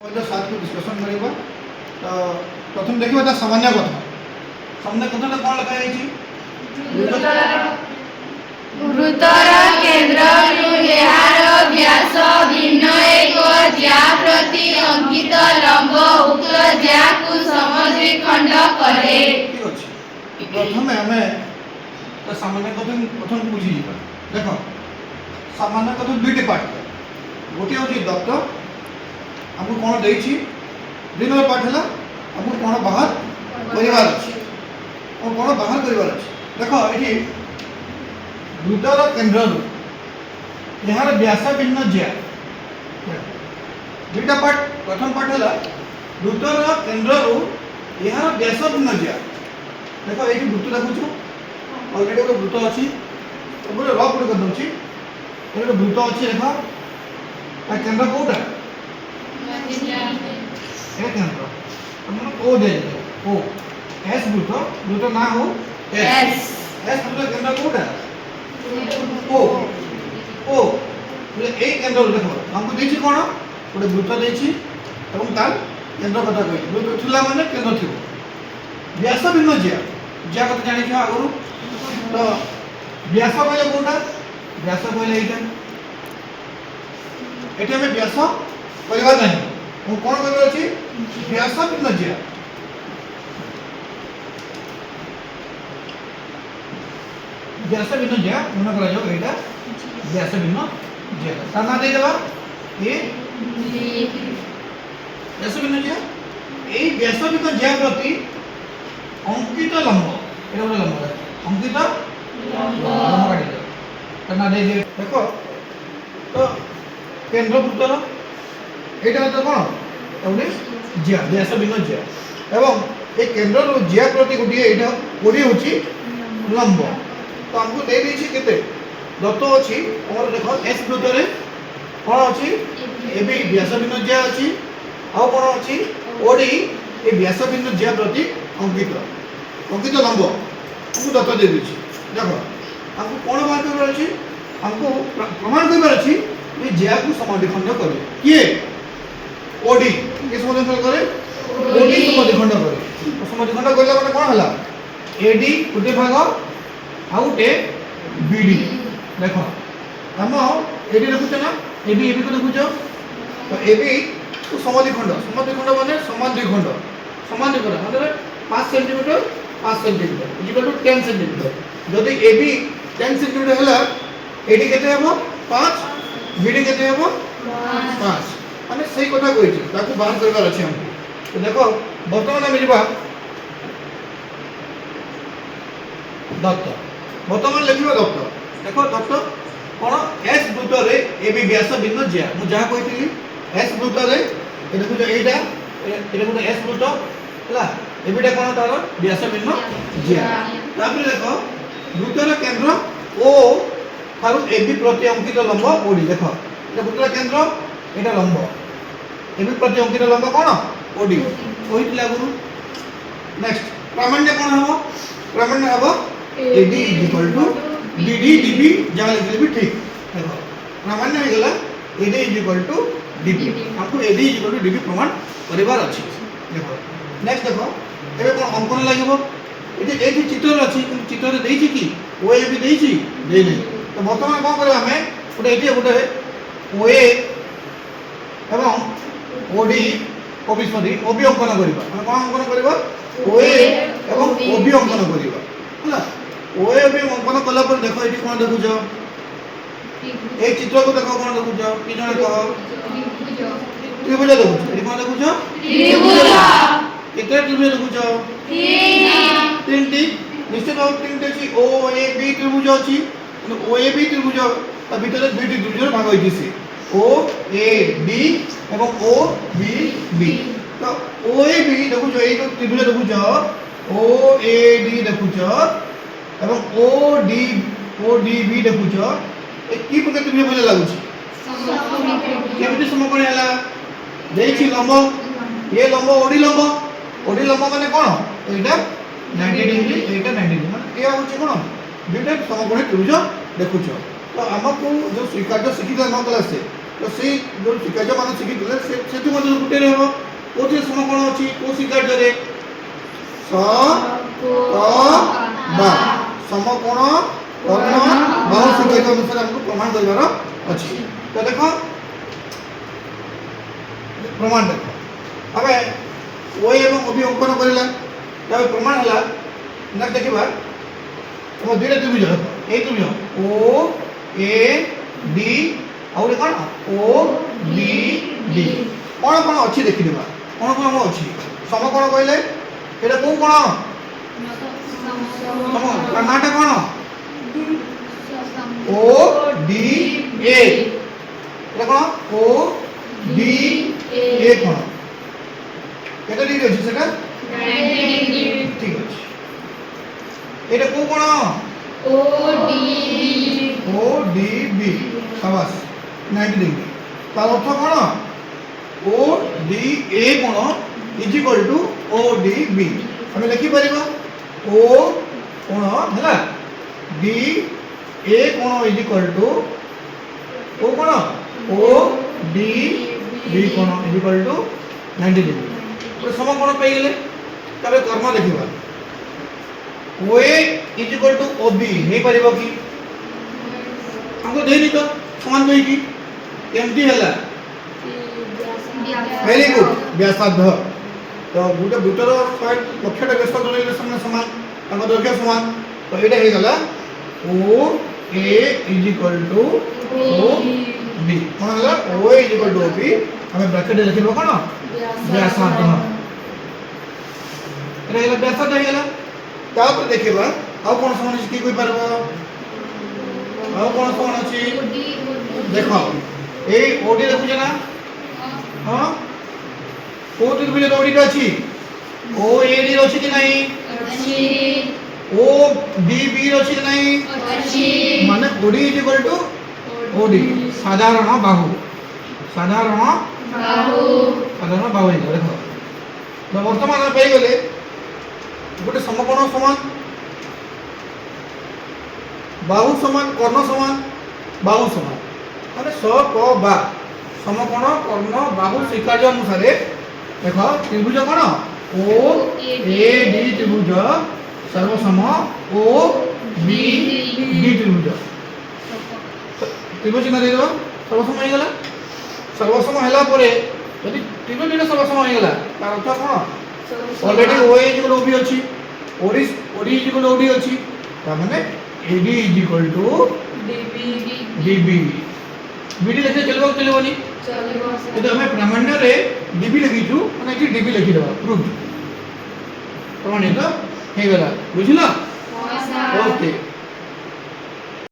पहले साथ में डिस्कशन करिबा तो प्रथम देखिबा ता सामान्य कथा कौन लिखा है गुरुतर केन्द्रରୁ ଏହାର ବ୍ୟାସ ଭିନ୍ନ ଏକ ଜ୍ୟା ପ୍ରତି ଅଙ୍କିତ ଲମ୍ବ ଉକ୍ତ ଜ୍ୟାକୁ ସମଦ୍ୱିଖଣ୍ଡ କରେ। ठीक अछि प्रथम हमें तो सामान्य कथा प्रथम बुझी जिबा देखो सामान्य कथा दुईटे पार्ट गोटे होची दत्त हमको कौन देछि दिन पाठ है हमको कौन बाहर परिवार अछि और कौन बाहर परिवार अछि देखो एठी गुरुतर केन्द्र यार व्यास भिन्न ज्या दुईटा पार्ट प्रथम पार्ट है गुरुतर केन्द्र यार व्यास भिन्न ज्या देखो ये वृत्त देखुच अलरेडी गोटे वृत्त अच्छी गोटे रफ गुड़ कर दूसरी गोटे वृत्त अच्छी देख केन्द्र कौटा केन्द्र ओ दे ओ एस वृत्त ना हो एस एस वृत्त केन्द्र कौटा ओ ओ ए केन्द्र देखो हमको देछि कोन गोटे वृत्त देछि एवं तार केन्द्र कथा कहि वृत्त थिला माने केन्द्र थिबो व्यास भिन्न ज्या ज्या कथा जानि छ आगु तो व्यास कहले कोटा व्यास कहले एटा एटा में व्यास परिवार नहीं वो कौन कर अछि व्यास भिन्न ज्या व्यास भिन्न ज्या मन करा जो एटा व्यास भिन्न ज्या तना दे देबा ए व्यास भिन्न ज्या ए व्यास भिन्न ज्या प्रति अंकित लंब एटा बोले लंब अंकित लंब काटी दे तना दे देखो तो केंद्र वृत्तर एटा तो कोन एवने ज्या व्यास भिन्न ज्या एवं ए केंद्र रो ज्या प्रति गुटी एटा कोडी होची लंब तो हमको दे दी छी केते दत्त अछि और देखो एस वृत्त रे कोन अछि एबी व्यास भिन्न ज्या अछि आ कोन अछि ओडी ए व्यास भिन्न ज्या प्रति अंकित अंकित लंब हमको दत्त दे दी छी देखो हमको कोन बात कर अछि हमको प्रमाण करबार अछि ये ज्या को समद्विखंड करे किए ओडी के समद्विखंड करे ओडी समद्विखंड करे तो समद्विखंड करला माने कोन हला एडी गुटे भाग आउटे बीडी देखो हम एडी देखुछ ना एबी एबी को देखुछ तो एबी तो समद्विखंड माने समान द्विखंड मतलब 5 centimetre 5 centimetre equal to 10 centimetre जदि एबी 10 सेंटीमीटर हला एडी केते हेबो 5 बीडी केते हेबो 5 माने सही कथा कहि छी ताको बाहर करबार अछि हमको तो देखो वर्तमान में जिबा दत्त वर्तमान लिखिबा दत्त देखो दत्त कोन एस वृत्त रे एबी व्यास भिन्न ज्या मु जहा कहितली एस वृत्त रे ए देखो एटा गोटे एस वृत्त हला एबिटा कोन तार व्यास भिन्न ज्या तापर देखो वृत्तर केंद्र ओ थारु एबी प्रति अंकित लंब ओडी देखो ए वृत्तर केंद्र एटा लंब एबी प्रति अंकित लंब कोन ओडी कहितला गुरु नेक्स्ट प्रामाण्य कोन हबो प्रामाण्य हबो AD DD DB जहाँ लिखले भी ठीक देखो प्रामाण्य हो गला AD DB हमको AD DB प्रमाण परिवार अछि देखो नेक्स्ट देखो एबे कोन अंकन लागबो एठी चित्र अछि कि चित्र रे देछि कि OA भी देछि दे नै तो वर्तमान कोन करबा हमें गोटे एठी गोटे OA एवं OD OB सॉरी OB अंकन करबा हम कोन अंकन करबा OA एवं OB अंकन करबा हला ओए भी अंकन कला पर देखो एठी कोन देखु जाओ ए चित्र को देखो कोन देखु जाओ कि जने कहो त्रिभुज देखु एठी कोन देखु जाओ त्रिभुज केते त्रिभुज देखु जाओ तीनटी निश्चित भाव तीनटी छी ओ ए बी त्रिभुज अछि ओ ए बी त्रिभुज ता भीतर दुईटी त्रिभुज भाग होई छी ओ ए बी एवं ओ बी बी तो ओ ए बी देखु जाओ ए त्रिभुज देखु जाओ ओ ए डी देखु जाओ एवं ODB देखुछ ए की प्रकार त्रिभुज बोले लागु छी केमिति समकोण हला देछि लंब ये लंब ओडी लंब माने कोन एटा 90 डिग्री एटा 90 डिग्री माने ए होछि कोन दुटा समकोण त्रिभुज देखुछ तो हमको जो स्वीकार शिखित न क्लास से तो से जो शिकार्य मान शिखिले से मध्य गुटे हम कोथि समकोण अछि को शिकार्य रे स क बा समकोण कर्ण बाहु शिकार्य अनुसार हमको प्रमाण करबार अछि। तो देखो प्रमाण देखो अबे ओ एवं अभी अंकन करला तब प्रमाण हला ना देखिबा ओ दुईटा त्रिभुज ए त्रिभुज ओ ए डी और कौन ओ बी डी कौन कौन अच्छी देखिदेबा कौन कौन अच्छी समकोण कहले एटा को कोण नाटा कौन ओ डी ए एटा कौन ओ डी ए कौन केटा डिग्री अछि सेटा 90 डिग्री ठीक अछि एटा को कोण ओ डी बी शाबाश 90 डिग्री तार अर्थ कौन ओ डी ए कोण is equal to O D B हम लिखि परिबा ओ कोण हला डी ए कोण इज इक्वल टू ओ कोण ओ डी बी कोण इज इक्वल टू 90 डिग्री तो समकोण पाई गेले तबे कर्म देखिबा O A is equal to O B हे परिबा की हमको देनी तो समान होई की केमती हला वेरी गुड व्यासार्ध तो गुटे बुटर पॉइंट लक्ष्यटा व्यासार्ध रे समान ताको दैर्घ्य समान तो एटा हे गला O A is equal to O B कोन हला O A is equal to O B हमें ब्रैकेट लिखिबो कोन व्यासार्ध एटा हे व्यासार्ध हे गला तापर देखिबा आ कोन समान की कोइ परबो आ कोन समान अछि देखो ए ओडी देखु जना हां ओ त्रिभुज ओडी अछि ओ ए डी अछि कि नहीं अछि ओ डी बी अछि कि नहीं अछि माने OD is equal to OD साधारण बाहु साधारण बाहु देखो तो वर्तमान पाई गले गोटे समकोण समान बाहु समान कर्ण समान बाहु समान माने स क बा समकोण कर्ण बाहु शिकार्य अनुसार देखो त्रिभुज कोन ओ ए डी त्रिभुज सर्वसम ओ बी डी त्रिभुज त्रिभुज ना देबो सर्वसम हो गेला सर्वसम हैला परे यदि त्रिभुज रे सर्वसम हो गेला तार अर्थ कोन already O A equal O B अछि ओडी इक्वल ओडी अछि ता माने AD is equal to DB BD लिखे चलबो नी तो हमें प्रामाण्य रे डीबी लिखी छु माने कि डीबी लिखि देबा प्रूफ प्रमाणित हे गेला बुझिला।